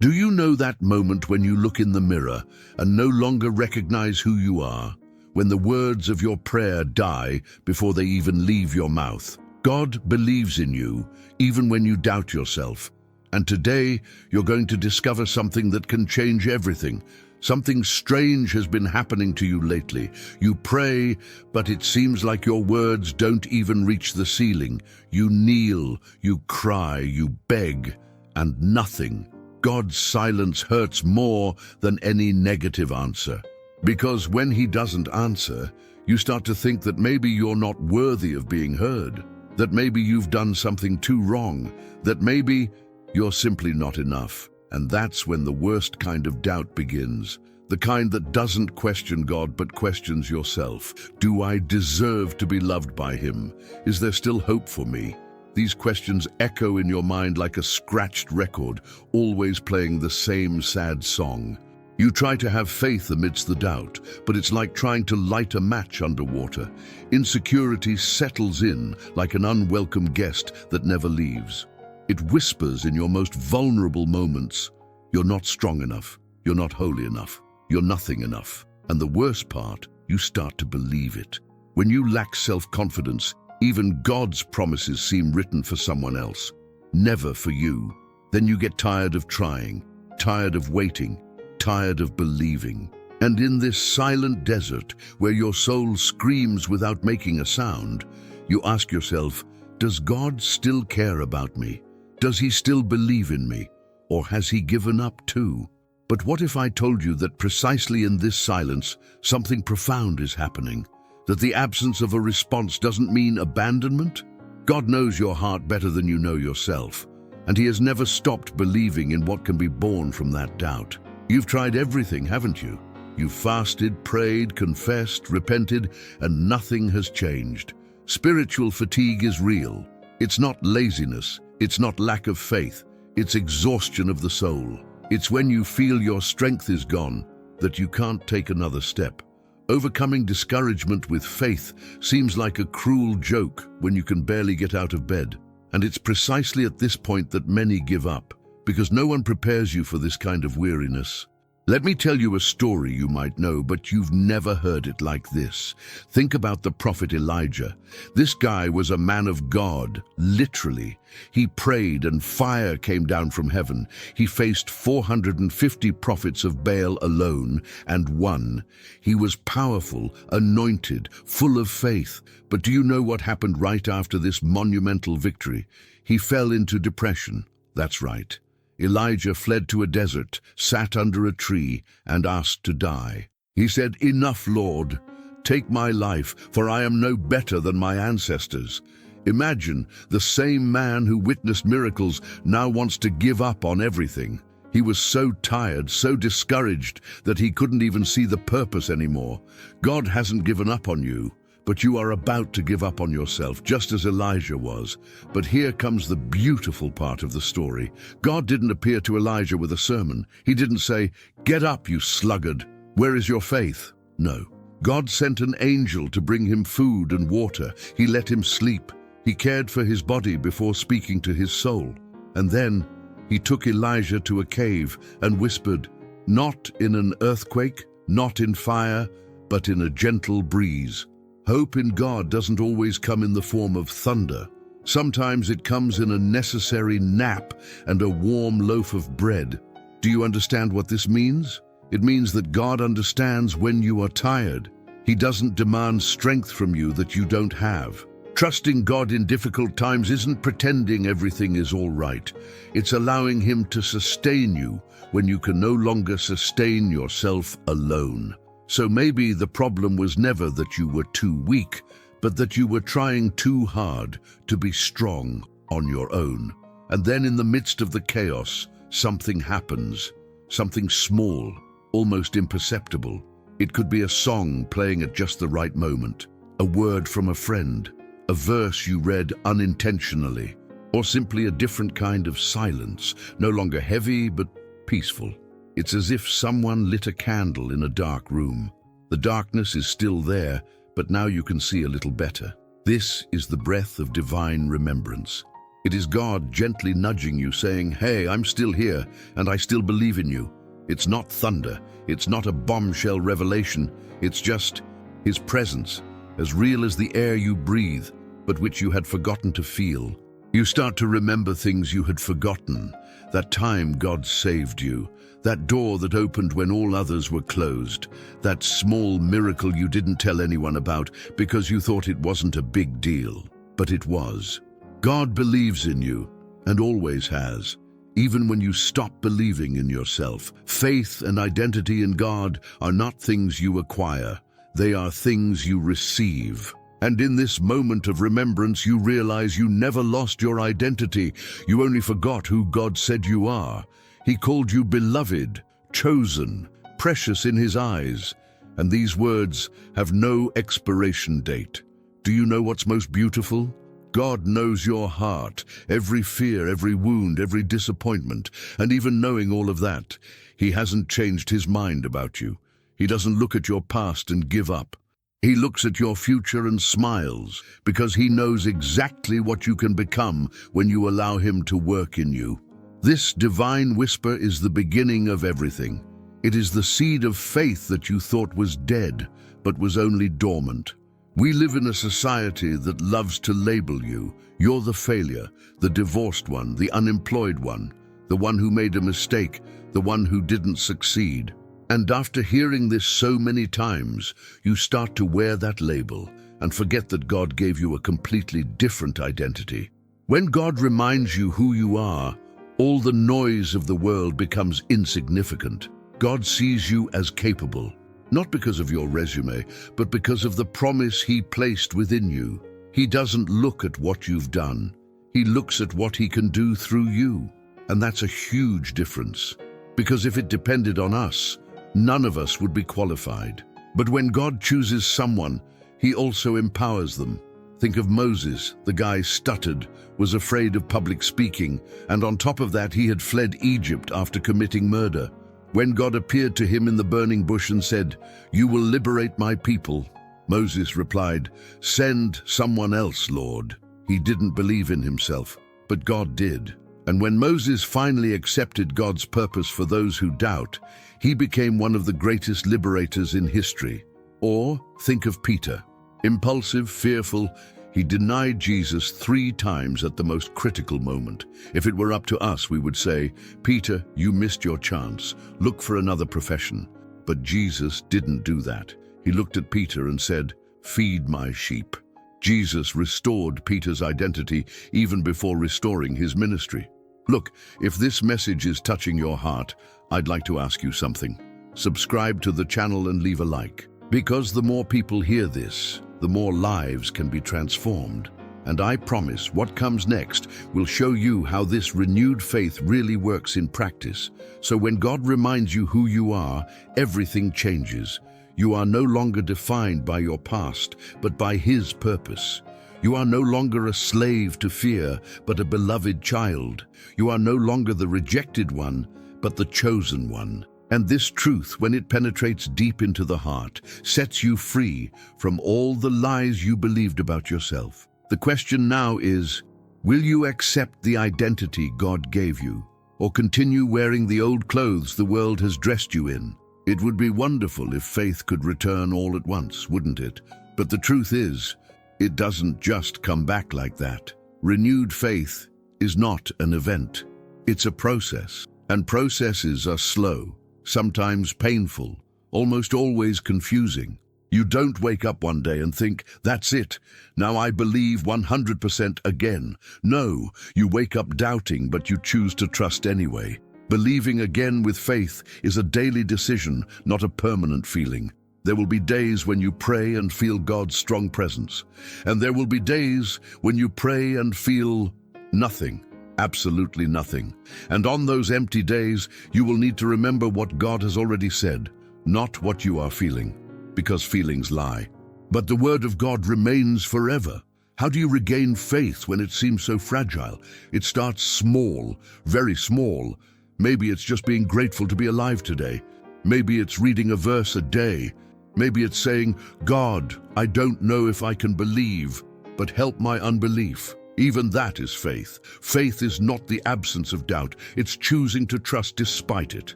Do you know that moment when you look in the mirror and no longer recognize who you are? When the words of your prayer die before they even leave your mouth? God believes in you, even when you doubt yourself. And today, you're going to discover something that can change everything. Something strange has been happening to you lately. You pray, but it seems like your words don't even reach the ceiling. You kneel, you cry, you beg, and nothing. God's silence hurts more than any negative answer. Because when He doesn't answer, you start to think that maybe you're not worthy of being heard, that maybe you've done something too wrong, that maybe you're simply not enough. And that's when the worst kind of doubt begins, the kind that doesn't question God but questions yourself. Do I deserve to be loved by Him? Is there still hope for me? These questions echo in your mind like a scratched record, always playing the same sad song. You try to have faith amidst the doubt, but it's like trying to light a match underwater. Insecurity settles in like an unwelcome guest that never leaves. It whispers in your most vulnerable moments, you're not strong enough, you're not holy enough, you're nothing enough. And the worst part, you start to believe it. When you lack self-confidence, even God's promises seem written for someone else, never for you. Then you get tired of trying, tired of waiting, tired of believing. And in this silent desert, where your soul screams without making a sound, you ask yourself, does God still care about me? Does He still believe in me? Or has He given up too? But what if I told you that precisely in this silence, something profound is happening? That the absence of a response doesn't mean abandonment? God knows your heart better than you know yourself, and He has never stopped believing in what can be born from that doubt. You've tried everything, haven't you? You've fasted, prayed, confessed, repented, and nothing has changed. Spiritual fatigue is real. It's not laziness. It's not lack of faith. It's exhaustion of the soul. It's when you feel your strength is gone, that you can't take another step. Overcoming discouragement with faith seems like a cruel joke when you can barely get out of bed. And it's precisely at this point that many give up, because no one prepares you for this kind of weariness. Let me tell you a story you might know, but you've never heard it like this. Think about the prophet Elijah. This guy was a man of God, literally. He prayed and fire came down from heaven. He faced 450 prophets of Baal alone and won. He was powerful, anointed, full of faith. But do you know what happened right after this monumental victory? He fell into depression. That's right. Elijah fled to a desert, sat under a tree, and asked to die. He said, "Enough, Lord. Take my life, for I am no better than my ancestors." Imagine, the same man who witnessed miracles now wants to give up on everything. He was so tired, so discouraged, that he couldn't even see the purpose anymore. God hasn't given up on you, but you are about to give up on yourself, just as Elijah was. But here comes the beautiful part of the story. God didn't appear to Elijah with a sermon. He didn't say, "Get up, you sluggard. Where is your faith?" No. God sent an angel to bring him food and water. He let him sleep. He cared for his body before speaking to his soul. And then He took Elijah to a cave and whispered, "Not in an earthquake, not in fire, but in a gentle breeze." Hope in God doesn't always come in the form of thunder. Sometimes it comes in a necessary nap and a warm loaf of bread. Do you understand what this means? It means that God understands when you are tired. He doesn't demand strength from you that you don't have. Trusting God in difficult times isn't pretending everything is all right. It's allowing Him to sustain you when you can no longer sustain yourself alone. So maybe the problem was never that you were too weak, but that you were trying too hard to be strong on your own. And then in the midst of the chaos, something happens. Something small, almost imperceptible. It could be a song playing at just the right moment, a word from a friend, a verse you read unintentionally, or simply a different kind of silence, no longer heavy but peaceful. It's as if someone lit a candle in a dark room. The darkness is still there, but now you can see a little better. This is the breath of divine remembrance. It is God gently nudging you, saying, "Hey, I'm still here, and I still believe in you." It's not thunder. It's not a bombshell revelation. It's just His presence, as real as the air you breathe, but which you had forgotten to feel. You start to remember things you had forgotten. That time God saved you. That door that opened when all others were closed. That small miracle you didn't tell anyone about because you thought it wasn't a big deal. But it was. God believes in you, and always has, even when you stop believing in yourself. Faith and identity in God are not things you acquire. They are things you receive. And in this moment of remembrance, you realize you never lost your identity. You only forgot who God said you are. He called you beloved, chosen, precious in His eyes. And these words have no expiration date. Do you know what's most beautiful? God knows your heart, every fear, every wound, every disappointment. And even knowing all of that, He hasn't changed His mind about you. He doesn't look at your past and give up. He looks at your future and smiles, because He knows exactly what you can become when you allow Him to work in you. This divine whisper is the beginning of everything. It is the seed of faith that you thought was dead, but was only dormant. We live in a society that loves to label you. You're the failure, the divorced one, the unemployed one, the one who made a mistake, the one who didn't succeed. And after hearing this so many times, you start to wear that label and forget that God gave you a completely different identity. When God reminds you who you are, all the noise of the world becomes insignificant. God sees you as capable. Not because of your resume, but because of the promise He placed within you. He doesn't look at what you've done. He looks at what He can do through you. And that's a huge difference. Because if it depended on us, none of us would be qualified. But when God chooses someone, He also empowers them. Think of Moses. The guy stuttered, was afraid of public speaking, and on top of that, he had fled Egypt after committing murder. When God appeared to him in the burning bush and said, "You will liberate my people," Moses replied, "Send someone else, Lord." He didn't believe in himself, but God did. And when Moses finally accepted God's purpose for those who doubt, he became one of the greatest liberators in history. Or think of Peter. Impulsive, fearful, he denied Jesus 3 times at the most critical moment. If it were up to us, we would say, "Peter, you missed your chance. Look for another profession." But Jesus didn't do that. He looked at Peter and said, "Feed my sheep." Jesus restored Peter's identity even before restoring his ministry. Look, if this message is touching your heart, I'd like to ask you something. Subscribe to the channel and leave a like. Because the more people hear this, the more lives can be transformed. And I promise what comes next will show you how this renewed faith really works in practice. So when God reminds you who you are, everything changes. You are no longer defined by your past, but by His purpose. You are no longer a slave to fear, but a beloved child. You are no longer the rejected one, but the chosen one. And this truth, when it penetrates deep into the heart, sets you free from all the lies you believed about yourself. The question now is, will you accept the identity God gave you, or continue wearing the old clothes the world has dressed you in? It would be wonderful if faith could return all at once, wouldn't it? But the truth is, it doesn't just come back like that. Renewed faith is not an event. It's a process, and processes are slow. Sometimes painful, almost always confusing. You don't wake up one day and think, "That's it, now I believe 100% again." No, you wake up doubting, but you choose to trust anyway. Believing again with faith is a daily decision, not a permanent feeling. There will be days when you pray and feel God's strong presence. And there will be days when you pray and feel nothing. Absolutely nothing. And on those empty days, you will need to remember what God has already said, not what you are feeling, because feelings lie. But the Word of God remains forever. How do you regain faith when it seems so fragile? It starts small, very small. Maybe it's just being grateful to be alive today. Maybe it's reading a verse a day. Maybe it's saying, "God, I don't know if I can believe, but help my unbelief." Even that is faith. Faith is not the absence of doubt. It's choosing to trust despite it.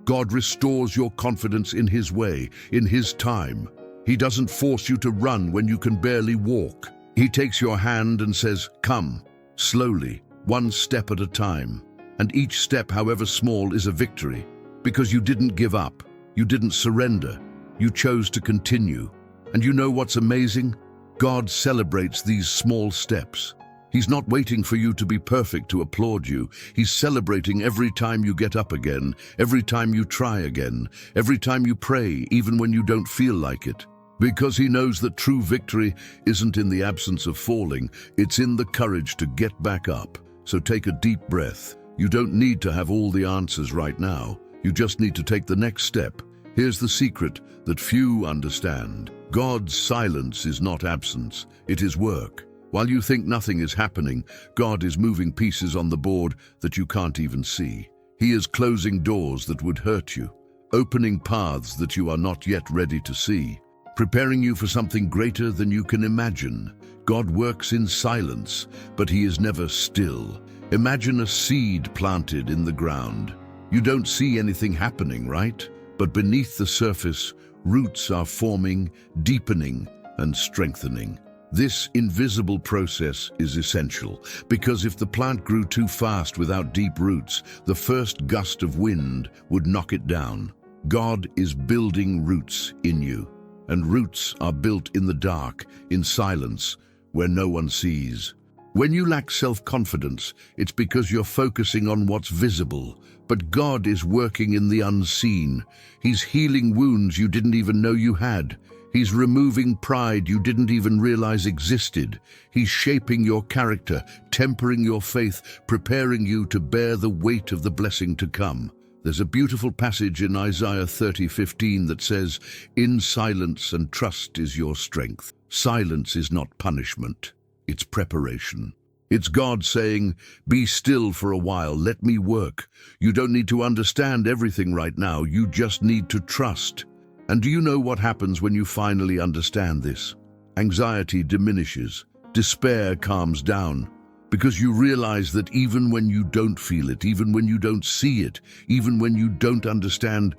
God restores your confidence in His way, in His time. He doesn't force you to run when you can barely walk. He takes your hand and says, "Come," slowly, one step at a time. And each step, however small, is a victory. Because you didn't give up. You didn't surrender. You chose to continue. And you know what's amazing? God celebrates these small steps. He's not waiting for you to be perfect to applaud you. He's celebrating every time you get up again, every time you try again, every time you pray, even when you don't feel like it. Because He knows that true victory isn't in the absence of falling, it's in the courage to get back up. So take a deep breath. You don't need to have all the answers right now. You just need to take the next step. Here's the secret that few understand. God's silence is not absence, it is work. While you think nothing is happening, God is moving pieces on the board that you can't even see. He is closing doors that would hurt you, opening paths that you are not yet ready to see, preparing you for something greater than you can imagine. God works in silence, but He is never still. Imagine a seed planted in the ground. You don't see anything happening, right? But beneath the surface, roots are forming, deepening, and strengthening. This invisible process is essential, because if the plant grew too fast without deep roots, the first gust of wind would knock it down. God is building roots in you, and roots are built in the dark, in silence, where no one sees. When you lack self-confidence, it's because you're focusing on what's visible, but God is working in the unseen. He's healing wounds you didn't even know you had. He's removing pride you didn't even realize existed. He's shaping your character, tempering your faith, preparing you to bear the weight of the blessing to come. There's a beautiful passage in Isaiah 30:15 that says, "In silence and trust is your strength." Silence is not punishment, it's preparation. It's God saying, "Be still for a while, let me work." You don't need to understand everything right now, you just need to trust. And do you know what happens when you finally understand this? Anxiety diminishes, despair calms down, because you realize that even when you don't feel it, even when you don't see it, even when you don't understand,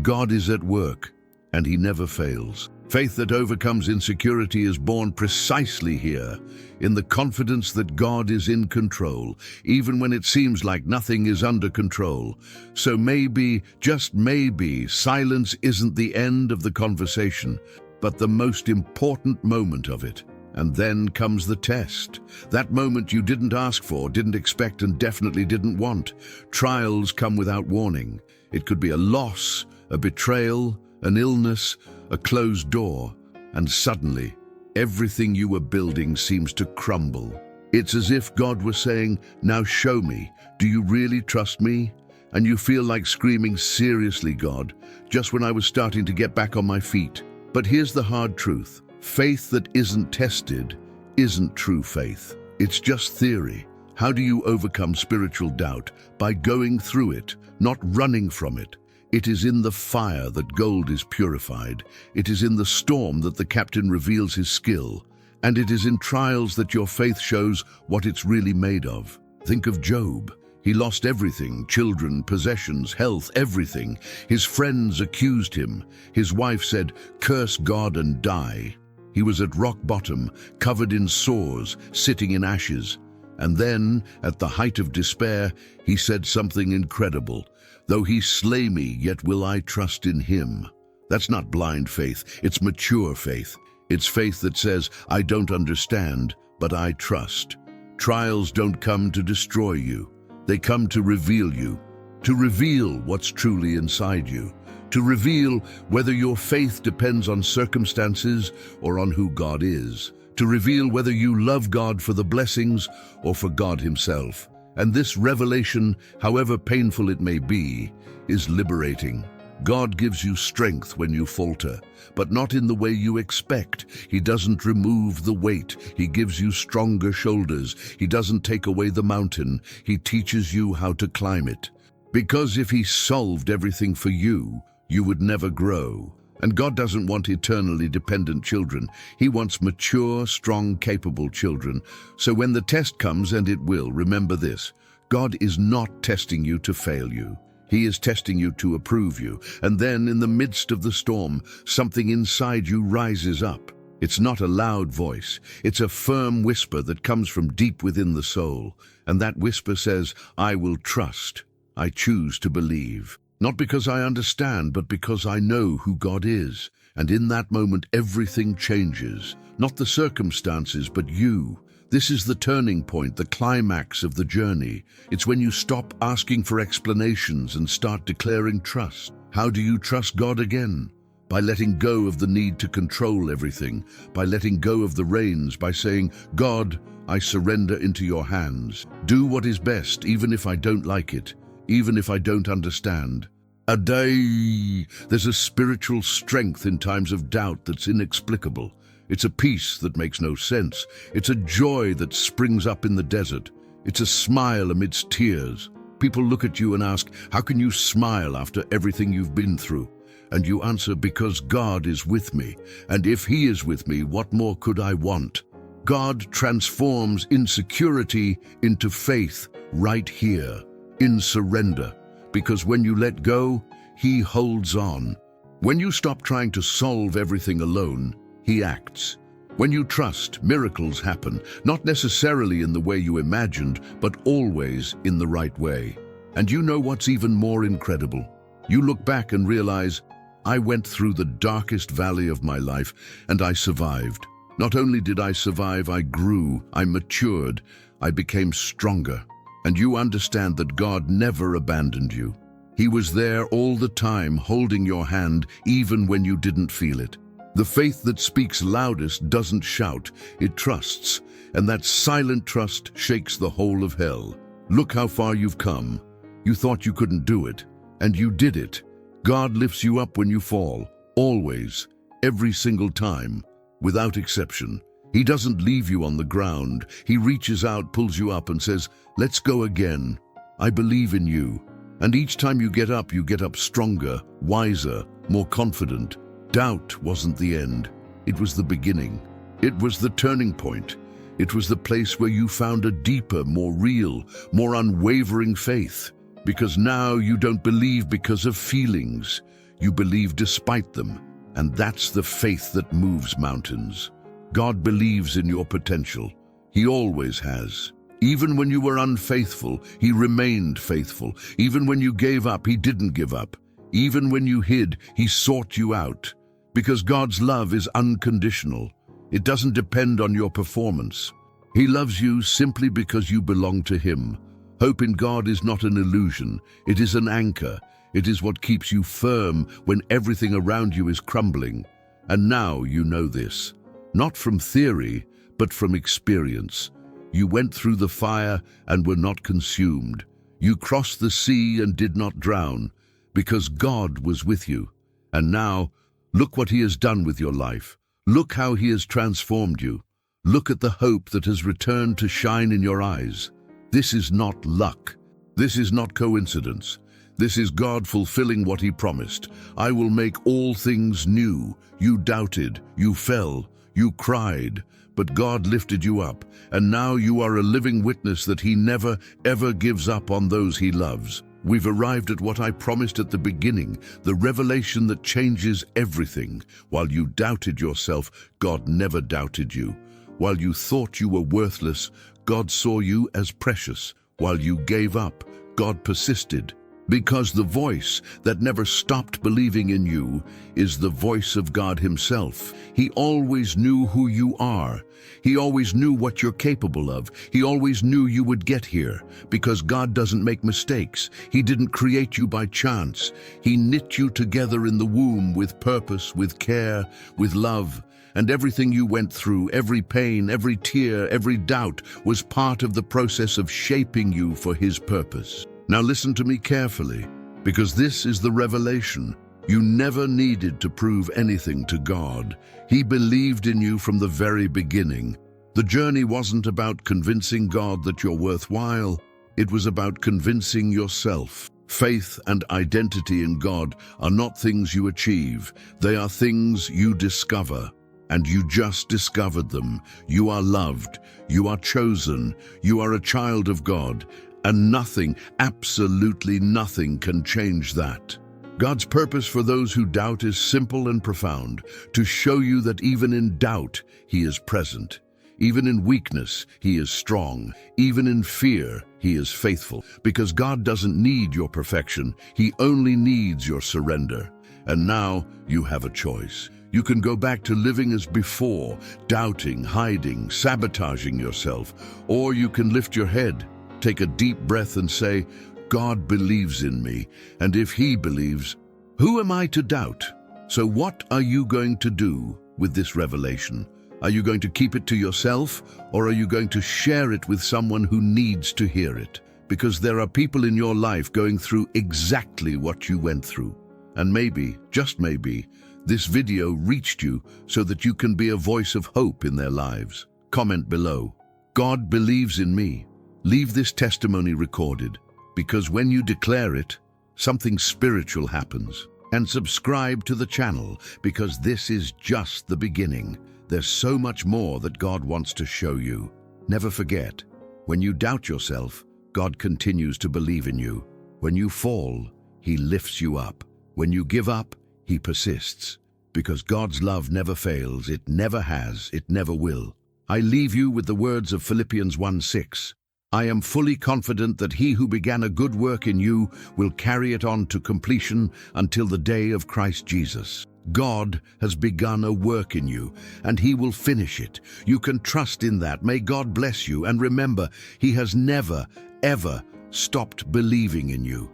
God is at work, and He never fails. Faith that overcomes insecurity is born precisely here, in the confidence that God is in control, even when it seems like nothing is under control. So maybe, just maybe, silence isn't the end of the conversation, but the most important moment of it. And then comes the test. That moment you didn't ask for, didn't expect, and definitely didn't want. Trials come without warning. It could be a loss, a betrayal, an illness, a closed door, and suddenly, everything you were building seems to crumble. It's as if God was saying, "Now show me, do you really trust me?" And you feel like screaming, "Seriously, God, just when I was starting to get back on my feet." But here's the hard truth. Faith that isn't tested isn't true faith. It's just theory. How do you overcome spiritual doubt? By going through it, not running from it. It is in the fire that gold is purified. It is in the storm that the captain reveals his skill. And it is in trials that your faith shows what it's really made of. Think of Job. He lost everything, children, possessions, health, everything. His friends accused him. His wife said, "Curse God and die." He was at rock bottom, covered in sores, sitting in ashes. And then, at the height of despair, he said something incredible. "Though He slay me, yet will I trust in Him." That's not blind faith, it's mature faith. It's faith that says, "I don't understand, but I trust." Trials don't come to destroy you. They come to reveal you, to reveal what's truly inside you, to reveal whether your faith depends on circumstances or on who God is, to reveal whether you love God for the blessings or for God Himself. And this revelation, however painful it may be, is liberating. God gives you strength when you falter, but not in the way you expect. He doesn't remove the weight. He gives you stronger shoulders. He doesn't take away the mountain. He teaches you how to climb it. Because if He solved everything for you, you would never grow. And God doesn't want eternally dependent children. He wants mature, strong, capable children. So when the test comes, and it will, remember this: God is not testing you to fail you. He is testing you to approve you. And then, in the midst of the storm, something inside you rises up. It's not a loud voice. It's a firm whisper that comes from deep within the soul. And that whisper says, I will trust. I choose to believe. Not because I understand, but because I know who God is. And in that moment, everything changes. Not the circumstances, but you. This is the turning point, the climax of the journey. It's when you stop asking for explanations and start declaring trust. How do you trust God again? By letting go of the need to control everything, by letting go of the reins, by saying, God, I surrender into your hands. Do what is best, even if I don't like it, even if I don't understand. There's a spiritual strength in times of doubt that's inexplicable. It's a peace that makes no sense. It's a joy that springs up in the desert. It's a smile amidst tears. People look at you and ask, how can you smile after everything you've been through? And you answer, because God is with me. And if He is with me, what more could I want? God transforms insecurity into faith right here, in surrender. Because when you let go, He holds on. When you stop trying to solve everything alone, He acts. When you trust, miracles happen, not necessarily in the way you imagined, but always in the right way. And you know what's even more incredible? You look back and realize, I went through the darkest valley of my life, and I survived. Not only did I survive, I grew, I matured, I became stronger. And you understand that God never abandoned you. He was there all the time, holding your hand, even when you didn't feel it. The faith that speaks loudest doesn't shout, it trusts, and that silent trust shakes the whole of hell. Look how far you've come. You thought you couldn't do it, and you did it. God lifts you up when you fall, always, every single time, without exception. He doesn't leave you on the ground. He reaches out, pulls you up, and says, let's go again. I believe in you. And each time you get up stronger, wiser, more confident. Doubt wasn't the end. It was the beginning. It was the turning point. It was the place where you found a deeper, more real, more unwavering faith. Because now you don't believe because of feelings. You believe despite them. And that's the faith that moves mountains. God believes in your potential. He always has. Even when you were unfaithful, He remained faithful. Even when you gave up, He didn't give up. Even when you hid, He sought you out. Because God's love is unconditional. It doesn't depend on your performance. He loves you simply because you belong to Him. Hope in God is not an illusion. It is an anchor. It is what keeps you firm when everything around you is crumbling. And now you know this. Not from theory, but from experience. You went through the fire and were not consumed. You crossed the sea and did not drown, because God was with you. And now, look what He has done with your life. Look how He has transformed you. Look at the hope that has returned to shine in your eyes. This is not luck. This is not coincidence. This is God fulfilling what He promised. I will make all things new. You doubted, you fell, you cried, but God lifted you up, and now you are a living witness that He never, ever gives up on those He loves. We've arrived at what I promised at the beginning, the revelation that changes everything. While you doubted yourself, God never doubted you. While you thought you were worthless, God saw you as precious. While you gave up, God persisted. Because the voice that never stopped believing in you is the voice of God Himself. He always knew who you are. He always knew what you're capable of. He always knew you would get here. Because God doesn't make mistakes. He didn't create you by chance. He knit you together in the womb with purpose, with care, with love. And everything you went through, every pain, every tear, every doubt, was part of the process of shaping you for His purpose. Now listen to me carefully, because this is the revelation. You never needed to prove anything to God. He believed in you from the very beginning. The journey wasn't about convincing God that you're worthwhile. It was about convincing yourself. Faith and identity in God are not things you achieve. They are things you discover. And you just discovered them. You are loved. You are chosen. You are a child of God. And nothing, absolutely nothing, can change that. God's purpose for those who doubt is simple and profound, to show you that even in doubt, He is present. Even in weakness, He is strong. Even in fear, He is faithful. Because God doesn't need your perfection. He only needs your surrender. And now you have a choice. You can go back to living as before, doubting, hiding, sabotaging yourself. Or you can lift your head, take a deep breath and say, God believes in me, and if He believes, who am I to doubt? So what are you going to do with this revelation? Are you going to keep it to yourself, or are you going to share it with someone who needs to hear it? Because there are people in your life going through exactly what you went through. And maybe, just maybe, this video reached you so that you can be a voice of hope in their lives. Comment below, God believes in me. Leave this testimony recorded, because when you declare it, something spiritual happens. And subscribe to the channel, because this is just the beginning. There's so much more that God wants to show you. Never forget, when you doubt yourself, God continues to believe in you. When you fall, He lifts you up. When you give up, He persists. Because God's love never fails, it never has, it never will. I leave you with the words of Philippians 1:6. I am fully confident that He who began a good work in you will carry it on to completion until the day of Christ Jesus. God has begun a work in you, and He will finish it. You can trust in that. May God bless you, and remember, He has never, ever stopped believing in you.